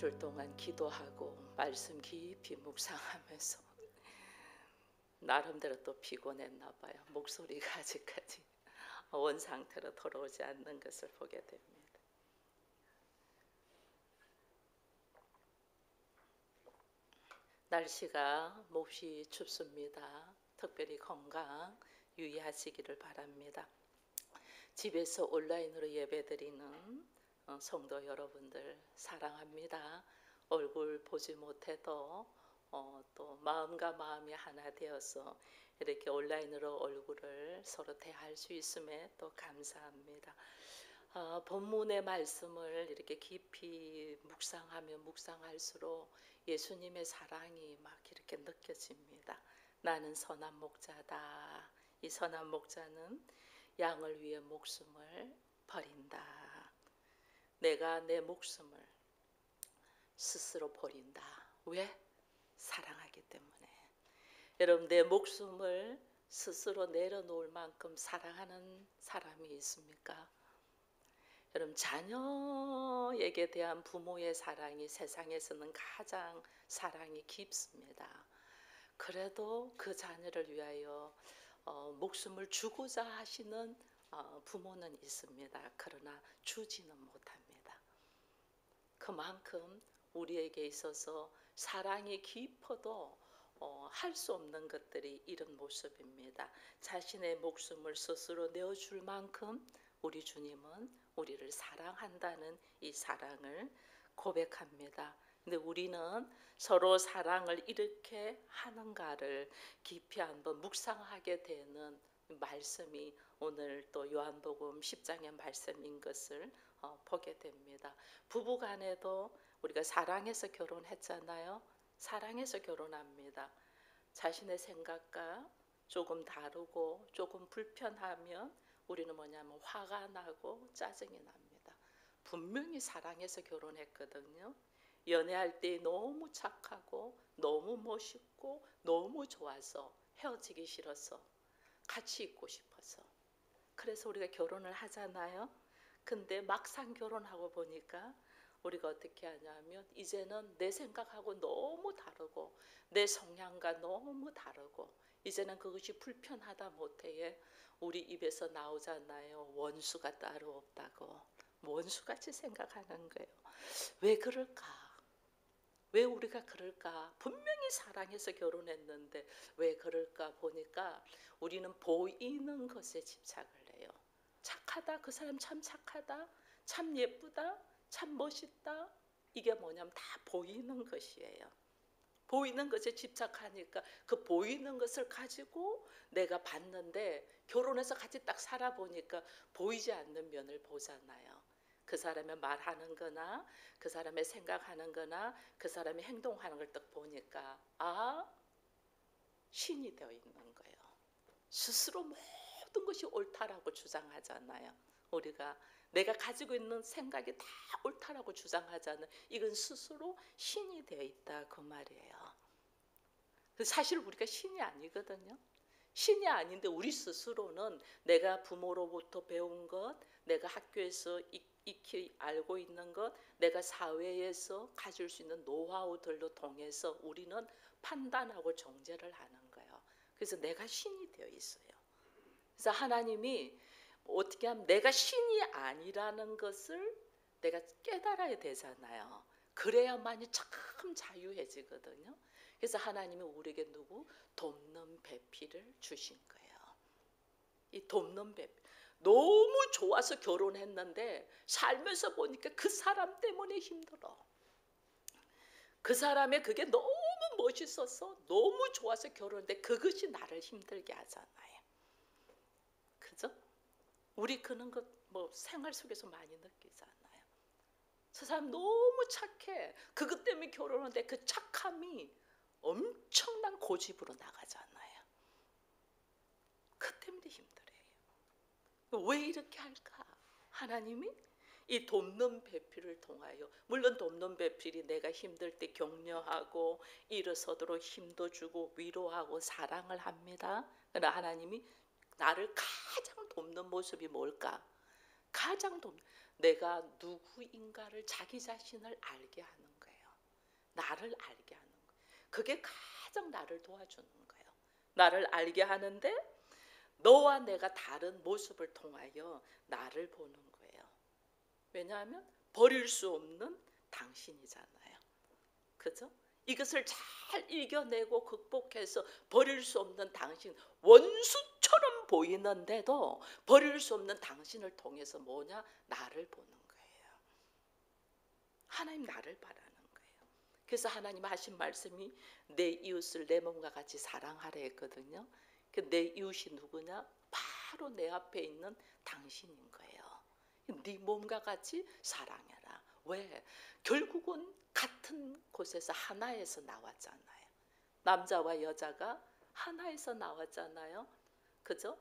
일주일 동안 기도하고 말씀 깊이 묵상하면서 나름대로 또 피곤했나 봐요. 목소리가 아직까지 원상태로 돌아오지 않는 것을 보게 됩니다. 날씨가 몹시 춥습니다. 특별히 건강 유의하시기를 바랍니다. 집에서 온라인으로 예배드리는 성도 여러분들 사랑합니다. 얼굴 보지 못해도 또 마음과 마음이 하나 되어서 이렇게 온라인으로 얼굴을 서로 대할 수 있음에 또 감사합니다. 본문의 말씀을 이렇게 깊이 묵상하면 묵상할수록 예수님의 사랑이 막 이렇게 느껴집니다. 나는 선한 목자다. 이 선한 목자는 양을 위해 목숨을 버린다. 내가 내 목숨을 스스로 버린다. 왜? 사랑하기 때문에. 여러분, 내 목숨을 스스로 내려놓을 만큼 사랑하는 사람이 있습니까? 여러분, 자녀에게 대한 부모의 사랑이 세상에서는 가장 사랑이 깊습니다. 그래도 그 자녀를 위하여 목숨을 주고자 하시는 부모는 있습니다. 그러나 주지는 못합니다. 그만큼 우리에게 있어서 사랑이 깊어도 할 수 없는 것들이 이런 모습입니다. 자신의 목숨을 스스로 내어줄 만큼 우리 주님은 우리를 사랑한다는 이 사랑을 고백합니다. 근데 우리는 서로 사랑을 이렇게 하는가를 깊이 한번 묵상하게 되는 말씀이 오늘 또 요한복음 10장의 말씀인 것을 보게 됩니다. 부부간에도 우리가 사랑해서 결혼했잖아요. 사랑해서 결혼합니다. 자신의 생각과 조금 다르고 조금 불편하면 우리는 뭐냐면 화가 나고 짜증이 납니다. 분명히 사랑해서 결혼했거든요. 연애할 때 너무 착하고 너무 멋있고 너무 좋아서 헤어지기 싫어서 같이 있고 싶어서 그래서 우리가 결혼을 하잖아요. 근데 막상 결혼하고 보니까 우리가 어떻게 하냐면 이제는 내 생각하고 너무 다르고 내 성향과 너무 다르고 이제는 그것이 불편하다 못해 우리 입에서 나오잖아요. 원수가 따로 없다고. 원수같이 생각하는 거예요. 왜 그럴까? 왜 우리가 그럴까? 분명히 사랑해서 결혼했는데 왜 그럴까 보니까 우리는 보이는 것에 집착을 해요. 착하다, 그 사람 참 착하다, 참 예쁘다, 참 멋있다. 이게 뭐냐면 다 보이는 것이에요. 보이는 것에 집착하니까 그 보이는 것을 가지고 내가 봤는데 결혼해서 같이 딱 살아보니까 보이지 않는 면을 보잖아요. 그 사람의 말하는 거나 그 사람의 생각하는 거나 그 사람의 행동하는 걸 딱 보니까 신이 되어 있는 거예요. 스스로 모든 것이 옳다라고 주장하잖아요. 우리가 내가 가지고 있는 생각이 다 옳다라고 주장하잖아요. 이건 스스로 신이 되어 있다 그 말이에요. 사실 우리가 신이 아니거든요. 신이 아닌데 우리 스스로는 내가 부모로부터 배운 것, 내가 학교에서 익히 알고 있는 것, 내가 사회에서 가질 수 있는 노하우들로 통해서 우리는 판단하고 정죄를 하는 거예요. 그래서 내가 신이 되어 있어요. 그래서 하나님이 어떻게 하면 내가 신이 아니라는 것을 내가 깨달아야 되잖아요. 그래야만이 참 자유해지거든요. 그래서 하나님이 우리에게 돕는 배필을 주신 거예요. 이 돕는 배필. 너무 좋아서 결혼했는데 살면서 보니까 그 사람 때문에 힘들어. 그 사람의 그게 너무 멋있어서 너무 좋아서 결혼했는데 그것이 나를 힘들게 하잖아요. 그죠? 우리 그런 것 뭐 생활 속에서 많이 느끼잖아요. 저 사람 너무 착해. 그것 때문에 결혼하는데 그 착함이 엄청난 고집으로 나가잖아요. 그 때문에 힘들어요. 왜 이렇게 할까? 하나님이 이 돕는 배필을 통하여, 물론 돕는 배필이 내가 힘들 때 격려하고 일어서도록 힘도 주고 위로하고 사랑을 합니다. 그러나 하나님이 나를 가장 돕는 모습이 뭘까? 가장 돕는, 내가 누구인가를 자기 자신을 알게 하는 거예요. 나를 알게 하는 거예요. 그게 가장 나를 도와주는 거예요. 나를 알게 하는데 너와 내가 다른 모습을 통하여 나를 보는 거예요. 왜냐하면 버릴 수 없는 당신이잖아요. 그죠? 이것을 잘 이겨내고 극복해서 버릴 수 없는 당신, 원수처럼 보이는데도 버릴 수 없는 당신을 통해서 뭐냐? 나를 보는 거예요. 하나님 나를 바라는 거예요. 그래서 하나님 하신 말씀이 내 이웃을 내 몸과 같이 사랑하라 했거든요. 내 이웃이 누구냐? 바로 내 앞에 있는 당신인 거예요. 네 몸과 같이 사랑해라. 왜? 결국은 같은 곳에서 하나에서 나왔잖아요. 남자와 여자가 하나에서 나왔잖아요. 그죠?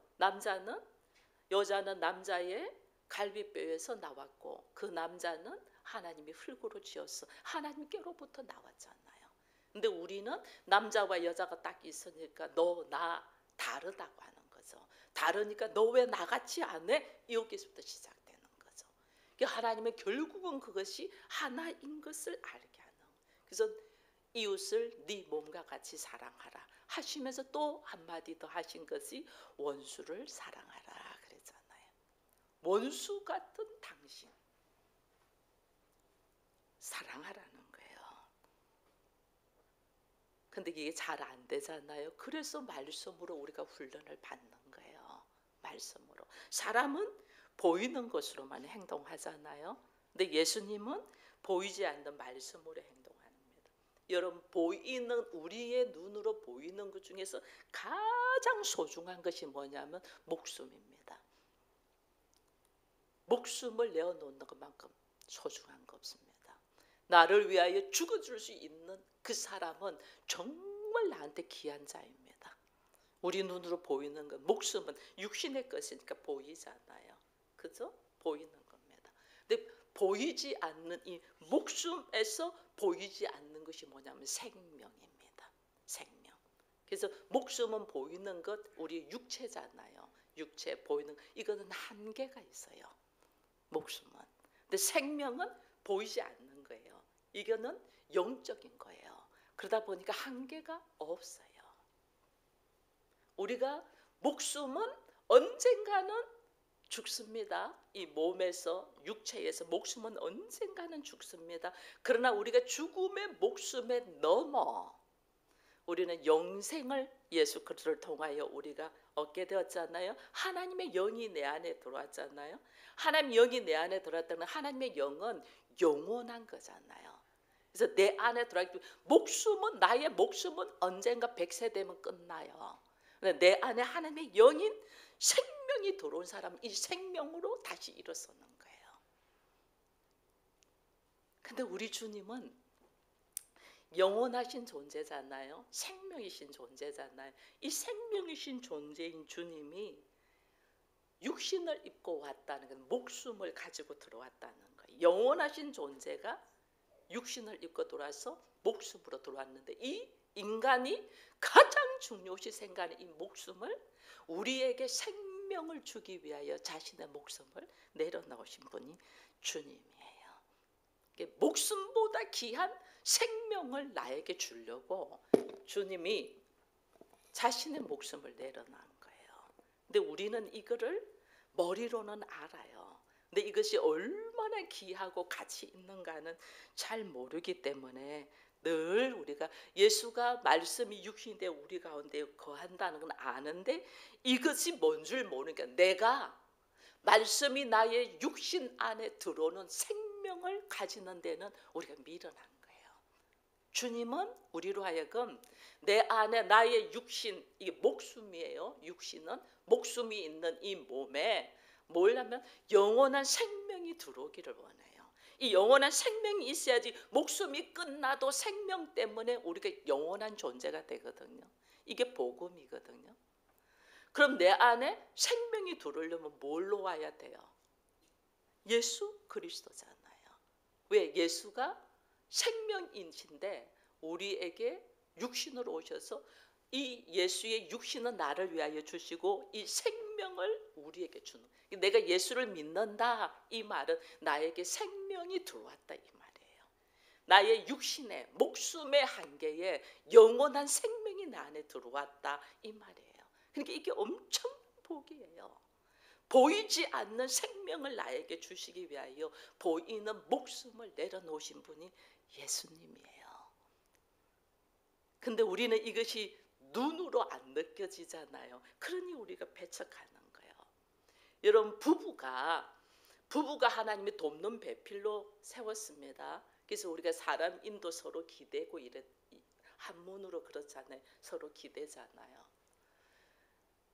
여자는 남자의 갈비뼈에서 나왔고 그 남자는 하나님이 흙으로 지었어. 하나님께로부터 나왔잖아요. 근데 우리는 남자와 여자가 딱 있으니까 너, 나 다르다고 하는 거죠. 다르니까 너 왜 나같이 안 해? 여기서부터 시작되는 거죠. 하나님은 결국은 그것이 하나인 것을 알게 하는. 그래서 이웃을 네 몸과 같이 사랑하라 하시면서 또 한마디 더 하신 것이 원수를 사랑하라 그랬잖아요. 원수 같은 당신 사랑하라는 거예요. 근데 이게 잘 안 되잖아요. 그래서 말씀으로 우리가 훈련을 받는 거예요. 말씀으로. 사람은 보이는 것으로만 행동하잖아요. 근데 예수님은 보이지 않는 말씀으로 행동합니다. 여러분, 우리의 눈으로 보이는 것 중에서 가장 소중한 것이 뭐냐면 목숨입니다. 목숨을 내어놓는 것만큼 소중한 거 없습니다. 나를 위하여 죽어줄 수 있는 그 사람은 정말 나한테 귀한 자입니다. 우리 눈으로 보이는 것, 목숨은 육신의 것이니까 보이잖아요. 그죠? 보이는 겁니다. 근데 보이지 않는 이 목숨에서 보이지 않는 것이 뭐냐면 생명입니다. 생명. 그래서 목숨은 보이는 것, 우리 육체잖아요. 육체 보이는 것, 이거는 한계가 있어요. 목숨은. 근데 생명은 보이지 않는 거예요. 이거는 영적인 거예요. 그러다 보니까 한계가 없어요. 우리가 목숨은 언젠가는 죽습니다. 이 몸에서, 육체에서 목숨은 언젠가는 죽습니다. 그러나 우리가 죽음의 목숨에 넘어 우리는 영생을 예수 그리스도를 통하여 우리가 얻게 되었잖아요. 하나님의 영이 내 안에 들어왔잖아요. 하나님 영이 내 안에 들어왔다는 하나님의 영은 영원한 거잖아요. 그래서 내 안에 들어왔기 때문에 나의 목숨은 언젠가 100세 되면 끝나요. 내 안에 하나님의 영인 생명이 들어온 사람은 이 생명으로 다시 일어서는 거예요. 근데 우리 주님은 영원하신 존재잖아요. 생명이신 존재잖아요. 이 생명이신 존재인 주님이 육신을 입고 왔다는 건 목숨을 가지고 들어왔다는 거예요. 영원하신 존재가 육신을 입고 들어와서 목숨으로 들어왔는데 이 인간이 가장 중요시 생각하는 이 목숨을 우리에게 생명을 주기 위하여 자신의 목숨을 내려놓으신 분이 주님이에요. 목숨보다 귀한 생명을 나에게 주려고 주님이 자신의 목숨을 내려놓은 거예요. 근데 우리는 이거를 머리로는 알아요. 근데 이것이 얼마나 귀하고 가치 있는가는 잘 모르기 때문에 늘 우리가 예수가 말씀이 육신인데 우리 가운데 거한다는 건 아는데 이것이 뭔 줄 모르니까 내가 말씀이 나의 육신 안에 들어오는 생명을 가지는 데는 우리가 미련한 거예요. 주님은 우리로 하여금 내 안에 나의 육신, 이게 목숨이에요. 육신은 목숨이 있는 이 몸에 뭘 하면 영원한 생명이 들어오기를 원해요. 이 영원한 생명이 있어야지 목숨이 끝나도 생명 때문에 우리가 영원한 존재가 되거든요. 이게 복음이거든요. 그럼 내 안에 생명이 들어오려면 뭘로 와야 돼요? 예수 그리스도잖아요. 왜? 예수가 생명이신데 우리에게 육신으로 오셔서 이 예수의 육신은 나를 위하여 주시고 이 생명을 우리에게 주는, 내가 예수를 믿는다 이 말은 나에게 생명이 들어왔다 이 말이에요. 나의 육신의 목숨의 한계에 영원한 생명이 내 안에 들어왔다 이 말이에요. 그러니까 이게 엄청 복이에요. 보이지 않는 생명을 나에게 주시기 위하여 보이는 목숨을 내려놓으신 분이 예수님이에요. 근데 우리는 이것이 눈으로 안 느껴지잖아요. 그러니 우리가 배척하는 거예요. 여러분, 부부가 하나님의 돕는 배필로 세웠습니다. 그래서 우리가 사람 인도 서로 기대고 한문으로 그렇잖아요. 서로 기대잖아요.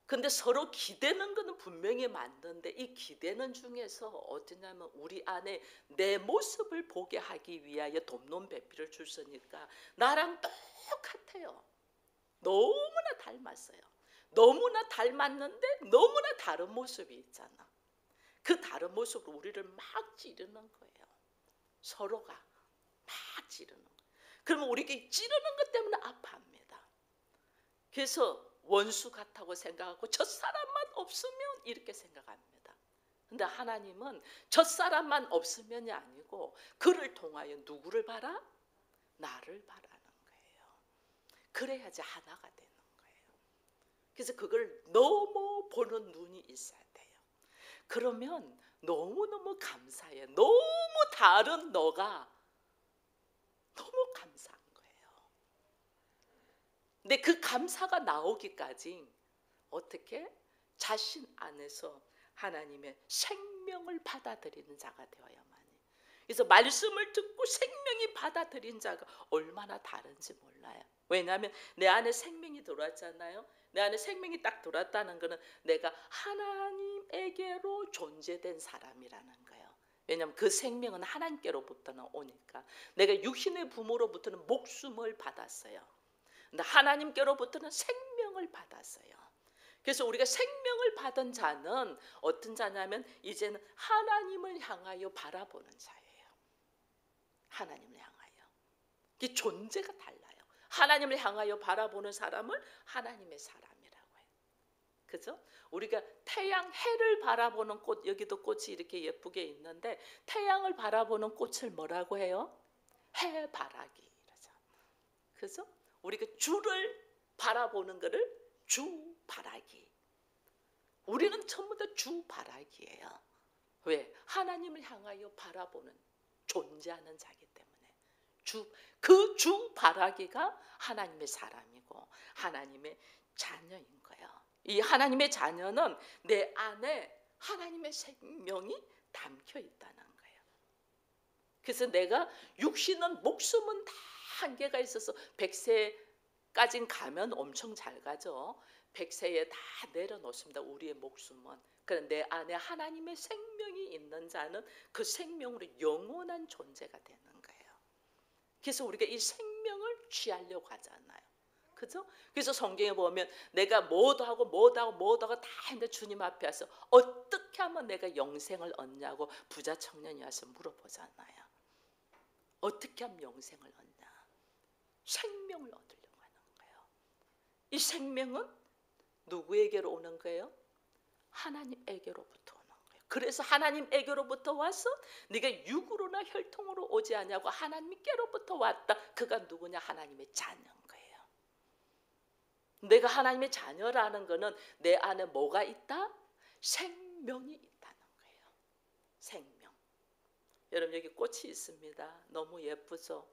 근데 서로 기대는 것은 분명히 맞는데 이 기대는 중에서 어떠냐면 우리 안에 내 모습을 보게 하기 위하여 돕는 배필을 주시니까 나랑 똑같아요. 너무나 닮았어요. 너무나 닮았는데 너무나 다른 모습이 있잖아. 그 다른 모습으로 우리를 막 찌르는 거예요. 서로가 막 찌르는 거예요. 그러면 우리가 찌르는 것 때문에 아파합니다. 그래서 원수 같다고 생각하고 저 사람만 없으면 이렇게 생각합니다. 근데 하나님은 저 사람만 없으면이 아니고 그를 통하여 누구를 바라? 나를 바라는 거예요. 그래야지 하나가 되는 거예요. 그래서 그걸 너무 보는 눈이 있어야 돼요. 그러면 너무너무 감사해. 너무 다른 너가 너무 감사한 거예요. 근데 그 감사가 나오기까지 어떻게? 자신 안에서 하나님의 생명을 받아들이는 자가 되어야만이. 그래서 말씀을 듣고 생명이 받아들인 자가 얼마나 다른지 몰라요. 왜냐하면 내 안에 생명이 들어왔잖아요. 내 안에 생명이 딱 들어왔다는 것은 내가 하나님에게로 존재된 사람이라는 거예요. 왜냐하면 그 생명은 하나님께로부터는 오니까. 내가 육신의 부모로부터는 목숨을 받았어요. 근데 하나님께로부터는 생명을 받았어요. 그래서 우리가 생명을 받은 자는 어떤 자냐면 이제는 하나님을 향하여 바라보는 자예요. 하나님을 향하여. 이 존재가 달라요. 하나님을 향하여 바라보는 사람을 하나님의 사람이라고 해요. 그죠? 우리가 태양, 해를 바라보는 꽃, 여기도 꽃이 이렇게 예쁘게 있는데 태양을 바라보는 꽃을 뭐라고 해요? 해바라기. 그죠? 우리가 주를 바라보는 것을 주바라기. 우리는 전부 다 주바라기예요. 왜? 하나님을 향하여 바라보는 존재하는 자기 때문에. 그 주바라기가 하나님의 사람이고 하나님의 자녀인 거예요. 이 하나님의 자녀는 내 안에 하나님의 생명이 담겨 있다는 거예요. 그래서 내가 육신은 목숨은 다 한계가 있어서 100세까지 가면 엄청 잘 가죠. 100세에 다 내려놓습니다. 우리의 목숨은. 그런데 내 안에 하나님의 생명이 있는 자는 그 생명으로 영원한 존재가 되는 거예요. 그래서 우리가 이 생명을 취하려고 하잖아요. 그죠? 그래서 성경에 보면 내가 뭐도 하고 다 했는데 주님 앞에 와서 어떻게 하면 내가 영생을 얻냐고 부자 청년이 와서 물어보잖아요. 어떻게 하면 영생을 얻냐? 생명을 얻으려고 하는 거예요. 이 생명은 누구에게로 오는 거예요? 하나님에게로부터 오는 거예요. 그래서 하나님에게로부터 와서 네가 육으로나 혈통으로 오지 않냐고 하나님께로부터 왔다. 그가 누구냐? 하나님의 자녀인 거예요. 내가 하나님의 자녀라는 거는 내 안에 뭐가 있다? 생명이 있다는 거예요. 생명. 여러분 여기 꽃이 있습니다. 너무 예쁘죠?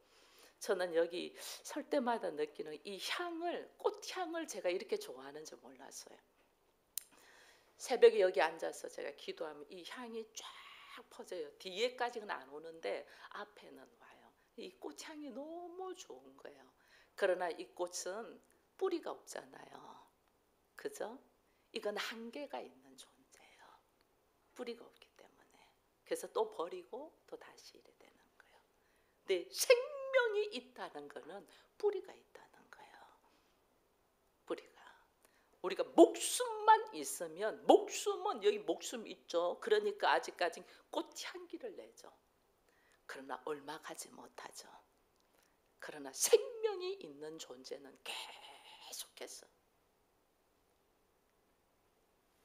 저는 여기 설 때마다 느끼는 이 향을, 꽃향을 제가 이렇게 좋아하는지 몰랐어요. 새벽에 여기 앉아서 제가 기도하면 이 향이 쫙 퍼져요. 뒤에까지는 안 오는데 앞에는 와요. 이 꽃향이 너무 좋은 거예요. 그러나 이 꽃은 뿌리가 없잖아요. 그죠? 이건 한계가 있는 존재예요. 뿌리가 없기 때문에. 그래서 또 버리고 또 다시 이래 되는 거예요. 근데 생명이 있다는 거는 뿌리가 있다는 거예요. 뿌리가. 우리가 목숨만 있으면, 목숨은 여기 목숨 있죠. 그러니까 아직까지 꽃향기를 내죠. 그러나 얼마 가지 못하죠. 그러나 생명이 있는 존재는 계속해서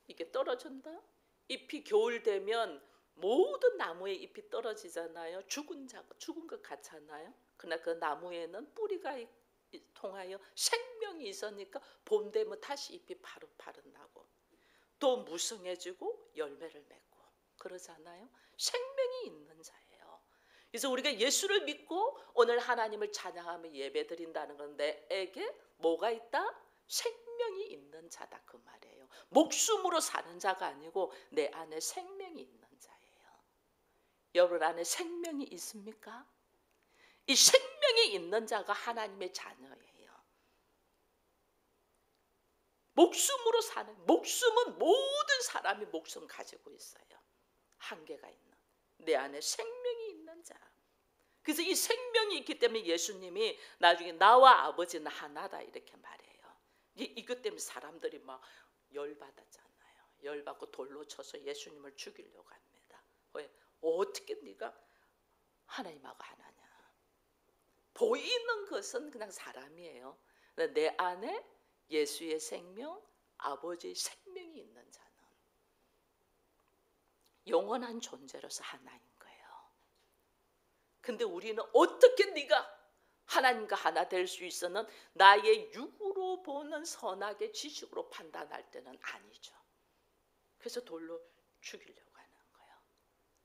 이게 떨어진다. 잎이 겨울 되면 모든 나무의 잎이 떨어지잖아요. 죽은 것 같잖아요. 그러나 그 나무에는 뿌리가 통하여 생명이 있으니까 봄 되면 다시 잎이 파릇파릇 나고 또 무성해지고 열매를 맺고 그러잖아요. 생명이 있는 자예요. 그래서 우리가 예수를 믿고 오늘 하나님을 찬양하며 예배드린다는 건 내에게 뭐가 있다? 생명이 있는 자다 그 말이에요. 목숨으로 사는 자가 아니고 내 안에 생명이 있는 자예요. 여러분 안에 생명이 있습니까? 이 생명이 있는 자가 하나님의 자녀예요. 목숨으로 사는, 목숨은 모든 사람이 목숨 가지고 있어요. 한계가 있는 내 안에 생명이 있는 자. 그래서 이 생명이 있기 때문에 예수님이 나중에 나와 아버지는 하나다 이렇게 말해요. 이것 때문에 사람들이 막 열받았잖아요. 열받고 돌로 쳐서 예수님을 죽이려고 합니다. 왜? 어떻게 네가 하나님하고 하나냐. 보이는 것은 그냥 사람이에요. 내 안에 예수의 생명, 아버지의 생명이 있는 자는 영원한 존재로서 하나인 거예요. 근데 우리는 어떻게 네가 하나님과 하나 될 수 있어는 나의 육으로 보는 선악의 지식으로 판단할 때는 아니죠. 그래서 돌로 죽이려고 하는 거예요.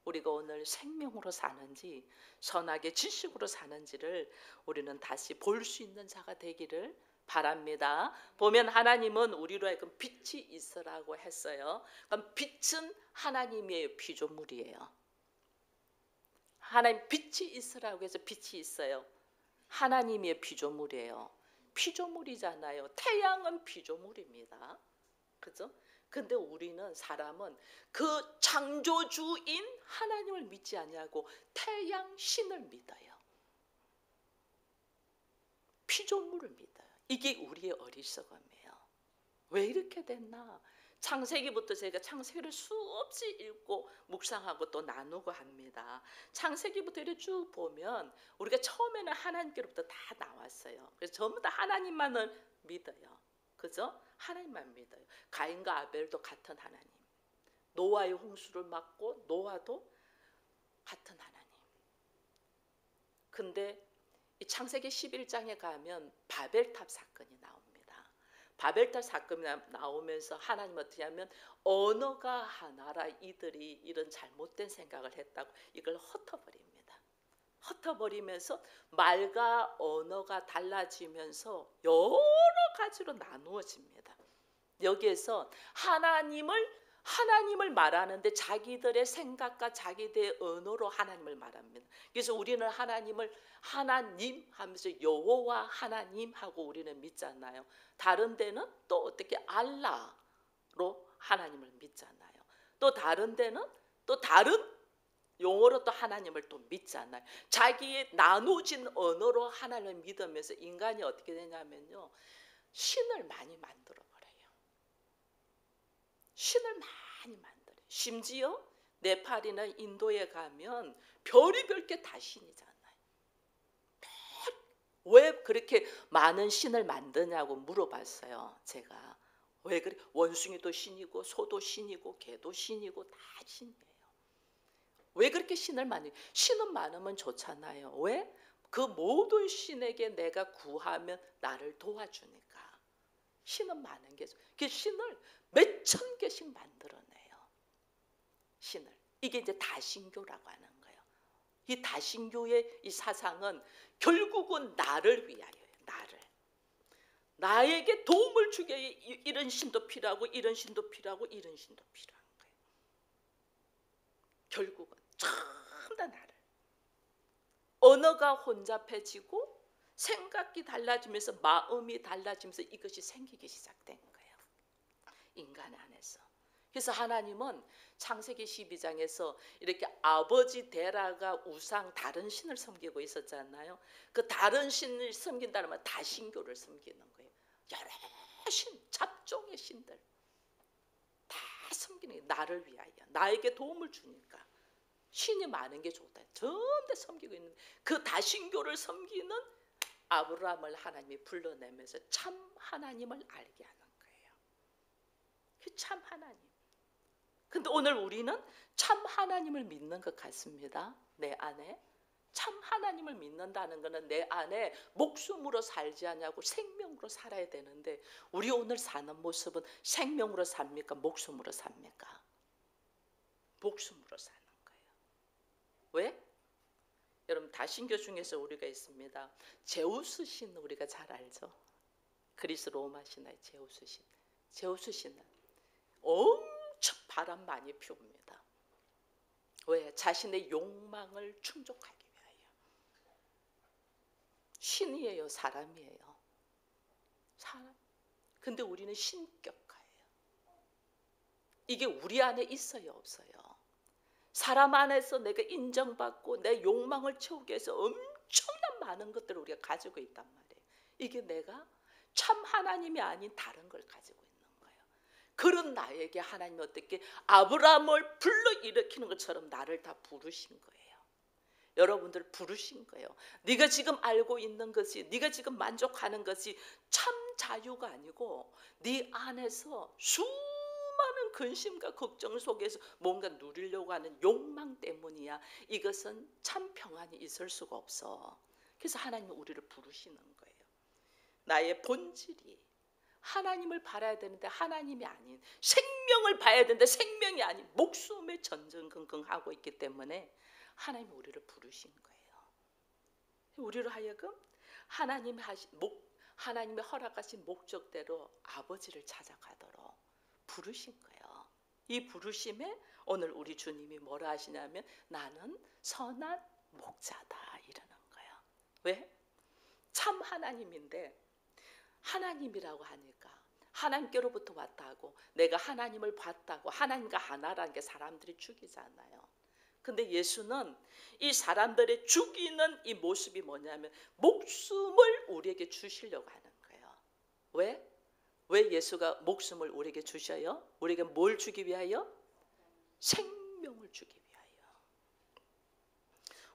우리가 오늘 생명으로 사는지 선악의 지식으로 사는지를 우리는 다시 볼 수 있는 자가 되기를 바랍니다. 보면 하나님은 우리로 하여금 빛이 있으라고 했어요. 그럼 빛은 하나님의 피조물이에요. 하나님 빛이 있으라고 해서 빛이 있어요. 하나님의 피조물이에요. 피조물이잖아요. 태양은 피조물입니다. 그죠? 근데 우리는 사람은 그 창조주인 하나님을 믿지 아니하고 태양 신을 믿어요. 피조물을 믿어요. 이게 우리의 어리석음이에요. 왜 이렇게 됐나? 창세기부터 제가 창세기를 수없이 읽고 묵상하고 또 나누고 합니다. 창세기부터 이렇게 쭉 보면 우리가 처음에는 하나님께로부터 다 나왔어요. 그래서 전부 다 하나님만을 믿어요. 그죠? 하나님만 믿어요. 가인과 아벨도 같은 하나님. 노아의 홍수를 막고 노아도 같은 하나님. 근데 이 창세기 11장에 가면 바벨탑 사건이 나옵니다. 바벨탑 사건이 나오면서 하나님 어떻게 하면 언어가 하나라 이들이 이런 잘못된 생각을 했다고 이걸 흩어버립니다. 흩어버리면서 말과 언어가 달라지면서 여러 가지로 나누어집니다. 여기에서 하나님을 말하는데 자기들의 생각과 자기들의 언어로 하나님을 말합니다. 그래서 우리는 하나님을 하나님 하면서 여호와 하나님 하고 우리는 믿잖아요. 다른 데는 또 어떻게 알라로 하나님을 믿잖아요. 또 다른 데는 또 다른 용어로 또 하나님을 또 믿잖아요. 자기의 나누어진 언어로 하나님을 믿으면서 인간이 어떻게 되냐면요. 신을 많이 만들어버려요. 신을 많이 만들어요. 심지어 네팔이나 인도에 가면 별의별 게 다 신이잖아요. 왜 그렇게 많은 신을 만드냐고 물어봤어요. 제가. 왜 그래? 원숭이도 신이고 소도 신이고 개도 신이고 다 신이에요. 왜 그렇게 신을 많이? 신은 많으면 좋잖아요. 왜? 그 모든 신에게 내가 구하면 나를 도와주니까. 신은 많은 게, 그 신을 몇천 개씩 만들어내요. 신을. 이게 이제 다신교라고 하는 거예요. 이 다신교의 이 사상은 결국은 나를 위하여요. 나에게 도움을 주게 이런 신도 필요하고 이런 신도 필요하고 이런 신도 필요한 거예요. 결국은 전부 다 나를. 언어가 혼잡해지고 생각이 달라지면서 마음이 달라지면서 이것이 생기기 시작된 거예요. 인간 안에서. 그래서 하나님은 창세기 12장에서 이렇게 아버지 데라가 우상 다른 신을 섬기고 있었잖아요. 그 다른 신을 섬긴다는 말 다신교를 섬기는 거예요. 여러 신, 잡종의 신들 다 섬기는 거예요. 나를 위하여. 나에게 도움을 주니까. 신이 많은 게 좋다. 전부 다 섬기고 있는 그 다신교를 섬기는 아브라함을 하나님이 불러내면서 참 하나님을 알게 하는 거예요. 그 참 하나님. 근데 오늘 우리는 참 하나님을 믿는 것 같습니다. 내 안에 참 하나님을 믿는다는 것은 내 안에 목숨으로 살지 않냐고 생명으로 살아야 되는데, 우리 오늘 사는 모습은 생명으로 삽니까? 목숨으로 삽니까? 목숨으로 사는 거예요. 왜? 여러분, 다신교 중에서 우리가 있습니다. 제우스 신 우리가 잘 알죠? 그리스 로마 신화의 제우스 신. 제우스 신은 엄청 바람 많이 피웁니다. 왜? 자신의 욕망을 충족하기 위하여. 신이에요, 사람이에요? 사람. 근데 우리는 신격화예요. 이게 우리 안에 있어요, 없어요? 사람 안에서 내가 인정받고 내 욕망을 채우기 위해서 엄청난 많은 것들을 우리가 가지고 있단 말이에요. 이게 내가 참 하나님이 아닌 다른 걸 가지고 있는 거예요. 그런 나에게 하나님이 어떻게 아브라함을 불러일으키는 것처럼 나를 다 부르신 거예요. 여러분들 부르신 거예요. 네가 지금 알고 있는 것이, 네가 지금 만족하는 것이 참 자유가 아니고 네 안에서 수많은 근심과 걱정 속에서 뭔가 누리려고 하는 욕망 때문이야. 이것은 참 평안이 있을 수가 없어. 그래서 하나님은 우리를 부르시는 거예요. 나의 본질이 하나님을 바라야 되는데 하나님이 아닌, 생명을 봐야 되는데 생명이 아닌 목숨에 전전긍긍하고 있기 때문에 하나님이 우리를 부르신 거예요. 우리로 하여금 하나님이 허락하신 목적대로 아버지를 찾아가도록 부르신 거예요. 이 부르심에 오늘 우리 주님이 뭐라 하시냐면 나는 선한 목자다 이러는 거예요. 왜? 참 하나님인데, 하나님이라고 하니까 하나님께로부터 왔다고, 내가 하나님을 봤다고, 하나님과 하나라는 게 사람들이 죽이잖아요. 근데 예수는 이 사람들의 죽이는 이 모습이 뭐냐면 목숨을 우리에게 주시려고 하는 거예요. 왜? 왜 예수가 목숨을 우리에게 주셔요? 우리에게 뭘 주기 위하여? 생명을 주기 위하여.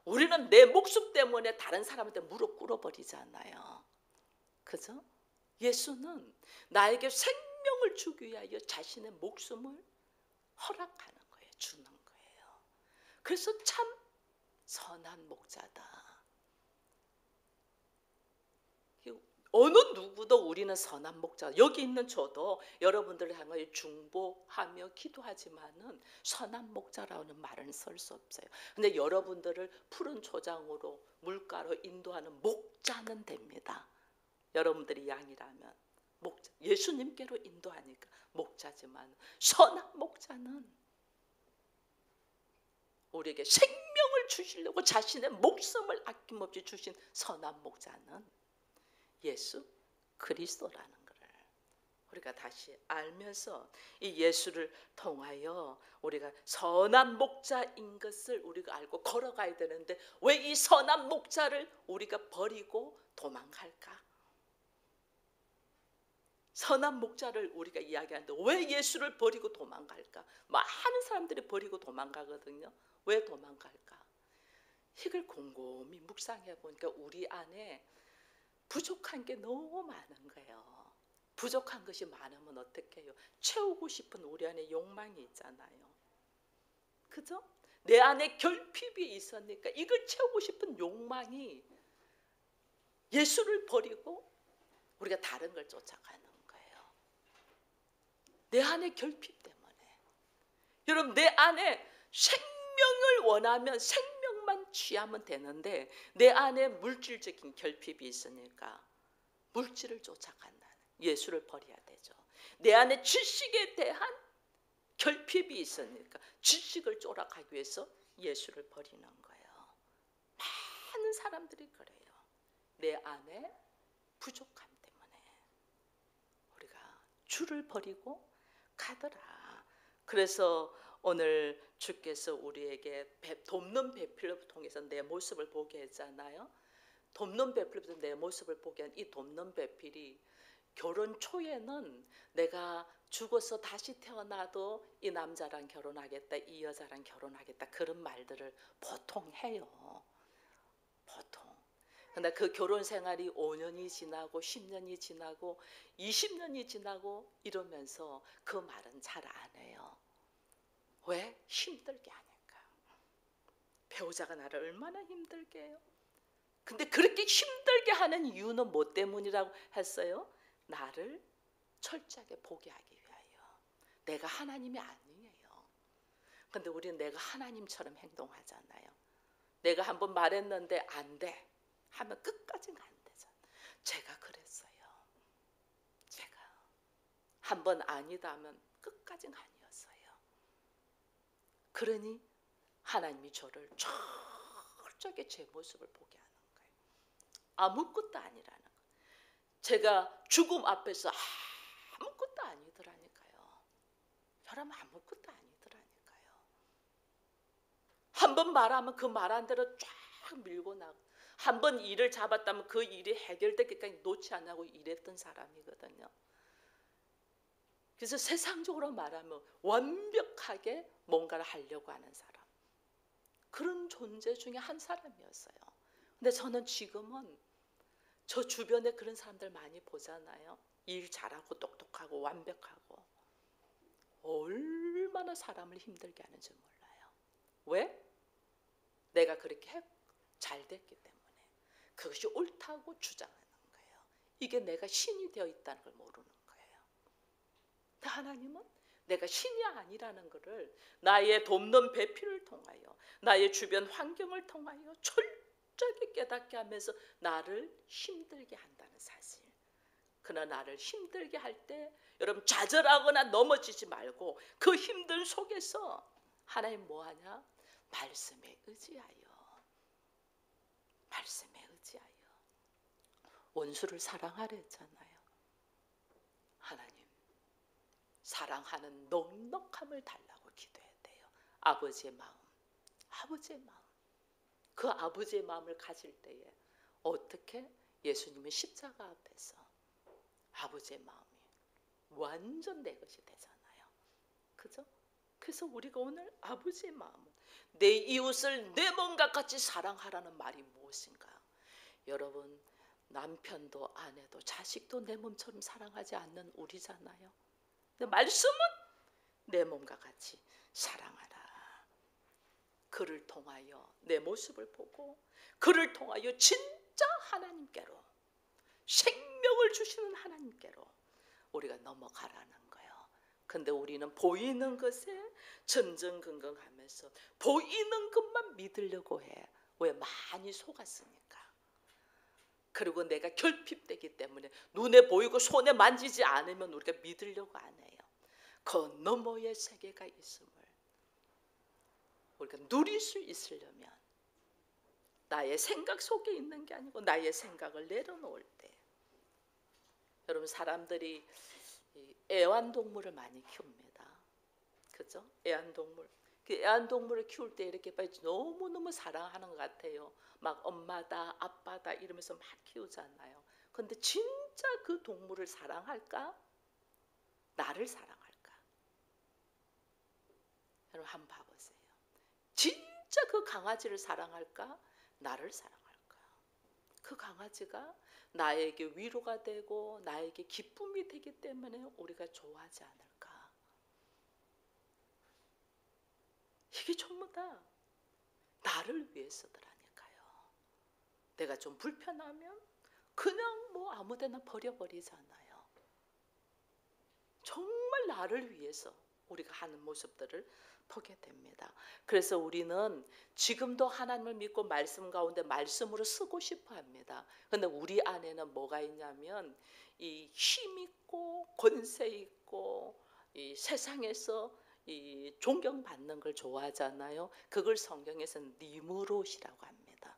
우리는 내 목숨 때문에 다른 사람한테 무릎 꿇어버리잖아요. 그죠? 예수는 나에게 생명을 주기 위하여 자신의 목숨을 허락하는 거예요. 주는 거예요. 그래서 참 선한 목자다. 어느 누구도 우리는 선한 목자, 여기 있는 저도 여러분들을 향하여 중보하며 기도하지만은 선한 목자라는 말은 쓸 수 없어요. 근데 여러분들을 푸른 초장으로 물가로 인도하는 목자는 됩니다. 여러분들이 양이라면 목자, 예수님께로 인도하니까 목자지만 선한 목자는 우리에게 생명을 주시려고 자신의 목숨을 아낌없이 주신 선한 목자는 예수 그리스도라는 것을 우리가 다시 알면서 이 예수를 통하여 우리가 선한 목자인 것을 우리가 알고 걸어가야 되는데, 왜 이 선한 목자를 우리가 버리고 도망갈까? 선한 목자를 우리가 이야기하는데 왜 예수를 버리고 도망갈까? 많은 사람들이 버리고 도망가거든요. 왜 도망갈까? 이걸 곰곰이 묵상해 보니까 우리 안에 부족한 게 너무 많은 거예요. 부족한 것이 많으면 어떻게 해요? 채우고 싶은 우리 안에 욕망이 있잖아요. 그죠? 내 안에 결핍이 있으니까 이걸 채우고 싶은 욕망이 예수를 버리고 우리가 다른 걸 쫓아가는 거예요. 내 안에 결핍 때문에. 여러분, 내 안에 생명을 원하면 생명만 취하면 되는데 내 안에 물질적인 결핍이 있으니까 물질을 쫓아간다는, 예수를 버려야 되죠. 내 안에 지식에 대한 결핍이 있으니까 지식을 쫓아가기 위해서 예수를 버리는 거예요. 많은 사람들이 그래요. 내 안에 부족함 때문에 우리가 주를 버리고 가더라. 그래서 오늘 주께서 우리에게 돕는 배필을 통해서 내 모습을 보게 했잖아요. 돕는 배필부터 내 모습을 보게 한 이 돕는 배필이 결혼 초에는 내가 죽어서 다시 태어나도 이 남자랑 결혼하겠다, 이 여자랑 결혼하겠다, 그런 말들을 보통 해요. 보통. 근데 그 결혼 생활이 5년이 지나고 10년이 지나고 20년이 지나고 이러면서 그 말은 잘 안 해요. 왜? 힘들게 하니까. 배우자가 나를 얼마나 힘들게 해요. 근데 그렇게 힘들게 하는 이유는 뭐 때문이라고 했어요? 나를 철저하게 보게 하기 위하여. 내가 하나님이 아니에요. 근데 우리는 내가 하나님처럼 행동하잖아요. 내가 한번 말했는데 안 돼 하면 끝까지는 안 되잖아요. 제가 그랬어요. 제가 한번 아니다 하면 끝까지는 아니었어요. 그러니 하나님이 저를 철저하게 제 모습을 보게 하는 거예요. 아무것도 아니라는 거예요. 제가 죽음 앞에서 아무것도 아니더라니까요. 여러분 아무것도 아니더라니까요. 한번 말하면 그 말한 대로 쫙 밀고 나고, 한번 일을 잡았다면 그 일이 해결되기까지 놓지 안 하고 일했던 사람이거든요. 그래서 세상적으로 말하면 완벽하게 뭔가를 하려고 하는 사람, 그런 존재 중에 한 사람이었어요. 근데 저는 지금은 저 주변에 그런 사람들 많이 보잖아요. 일 잘하고 똑똑하고 완벽하고 얼마나 사람을 힘들게 하는지 몰라요. 왜? 내가 그렇게 잘 됐기 때문에. 그것이 옳다고 주장하는 거예요. 이게 내가 신이 되어 있다는 걸 모르는 거예요. 근데 하나님은 내가 신이 아니라는 것을 나의 돕는 배필을 통하여, 나의 주변 환경을 통하여 철저하게 깨닫게 하면서 나를 힘들게 한다는 사실. 그러나 나를 힘들게 할 때 여러분 좌절하거나 넘어지지 말고 그 힘든 속에서 하나님 뭐하냐? 말씀에 의지하여. 말씀에 의지하여. 원수를 사랑하려 했잖아요. 하나님 사랑하는 넉넉함을 달라고 기도해야 돼요. 아버지의 마음, 아버지의 마음. 그 아버지의 마음을 가질 때에 어떻게 예수님은 십자가 앞에서 아버지의 마음이 완전 내 것이 되잖아요. 그죠? 그래서 우리가 오늘 아버지의 마음은 내 이웃을 내 몸과 같이 사랑하라는 말이 무엇인가? 여러분 남편도 아내도 자식도 내 몸처럼 사랑하지 않는 우리잖아요. 근데 말씀은 내 몸과 같이 사랑하라. 그를 통하여 내 모습을 보고 그를 통하여 진짜 하나님께로, 생명을 주시는 하나님께로 우리가 넘어가라는 거예요. 근데 우리는 보이는 것에 전전긍긍하면서 보이는 것만 믿으려고 해. 왜? 많이 속았으니까. 그리고 내가 결핍되기 때문에 눈에 보이고 손에 만지지 않으면 우리가 믿으려고 안 해요. 그 너머의 세계가 있음을 우리가 누릴 수 있으려면 나의 생각 속에 있는 게 아니고 나의 생각을 내려놓을 때, 여러분 사람들이 애완동물을 많이 키웁니다. 그죠? 애완동물. 그 애완동물을 키울 때 이렇게 너무너무 사랑하는 것 같아요. 막 엄마다 아빠다 이러면서 막 키우잖아요. 근데 진짜 그 동물을 사랑할까? 나를 사랑할까? 여러분 한번 봐보세요. 진짜 그 강아지를 사랑할까? 나를 사랑할까? 그 강아지가 나에게 위로가 되고 나에게 기쁨이 되기 때문에 우리가 좋아하지 않을까? 이게 전부 다 나를 위해서더라니까요. 내가 좀 불편하면 그냥 뭐 아무데나 버려버리잖아요. 정말 나를 위해서 우리가 하는 모습들을 보게 됩니다. 그래서 우리는 지금도 하나님을 믿고 말씀 가운데 말씀으로 쓰고 싶어 합니다. 그런데 우리 안에는 뭐가 있냐면 이 힘 있고 권세 있고 이 세상에서 이 존경받는 걸 좋아하잖아요. 그걸 성경에서는 니무롯이라고 합니다.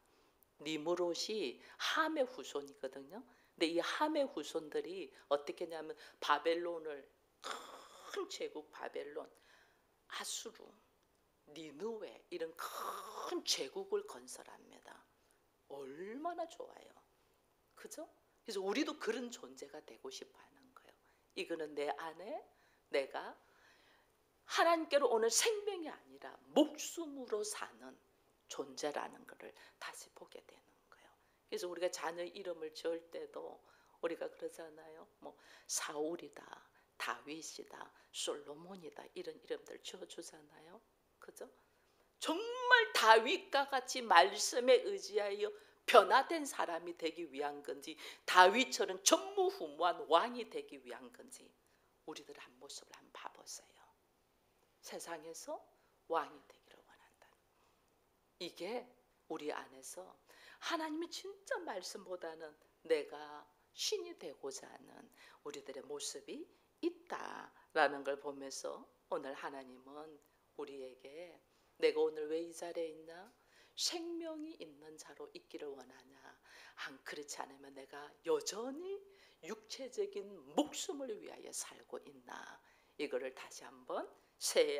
니무롯이 함의 후손이거든요. 근데 이 함의 후손들이 어떻게 하냐면 바벨론을, 큰 제국 바벨론, 아수르, 니느웨 이런 큰 제국을 건설합니다. 얼마나 좋아요. 그죠? 그래서 우리도 그런 존재가 되고 싶어 하는 거예요. 이거는 내 안에 내가 하나님께로 오는 생명이 아니라 목숨으로 사는 존재라는 것을 다시 보게 되는 거예요. 그래서 우리가 자녀 이름을 지을 때도 우리가 그러잖아요. 뭐 사울이다, 다윗이다, 솔로몬이다, 이런 이름들 지어주잖아요. 그죠? 정말 다윗과 같이 말씀에 의지하여 변화된 사람이 되기 위한 건지, 다윗처럼 전무후무한 왕이 되기 위한 건지, 우리들 한 모습을 한번 봐보세요. 세상에서 왕이 되기를 원한다. 이게 우리 안에서 하나님이 진짜 말씀보다는 내가 신이 되고자 하는 우리들의 모습이 있다라는 걸 보면서 오늘 하나님은 우리에게 내가 오늘 왜 이 자리에 있나? 생명이 있는 자로 있기를 원하냐? 그렇지 않으면 내가 여전히 육체적인 목숨을 위하여 살고 있나? 이거를 다시 한번 새해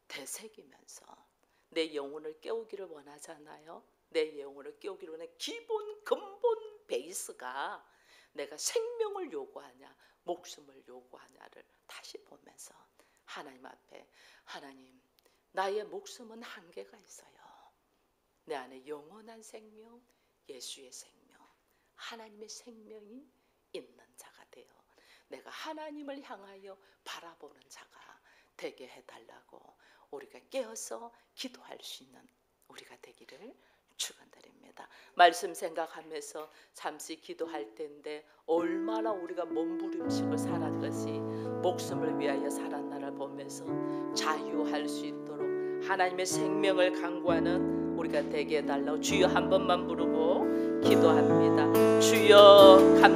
되새기면서 내 영혼을 깨우기를 원하잖아요. 내 영혼을 깨우기를 원하는 기본 근본 베이스가 내가 생명을 요구하냐, 목숨을 요구하냐를 다시 보면서 하나님 앞에, 하나님, 나의 목숨은 한계가 있어요. 내 안에 영원한 생명, 예수의 생명, 하나님의 생명이 있는 자가 되어 내가 하나님을 향하여 바라보는 자가 되게 해달라고 우리가 깨어서 기도할 수 있는 우리가 되기를 축원드립니다. 말씀 생각하면서 잠시 기도할 텐데 얼마나 우리가 몸부림치고 살았듯이 목숨을 위하여 살았나를 보면서 자유할 수 있도록 하나님의 생명을 강구하는 우리가 되게 해달라고 주여 한 번만 부르고 기도합니다. 주여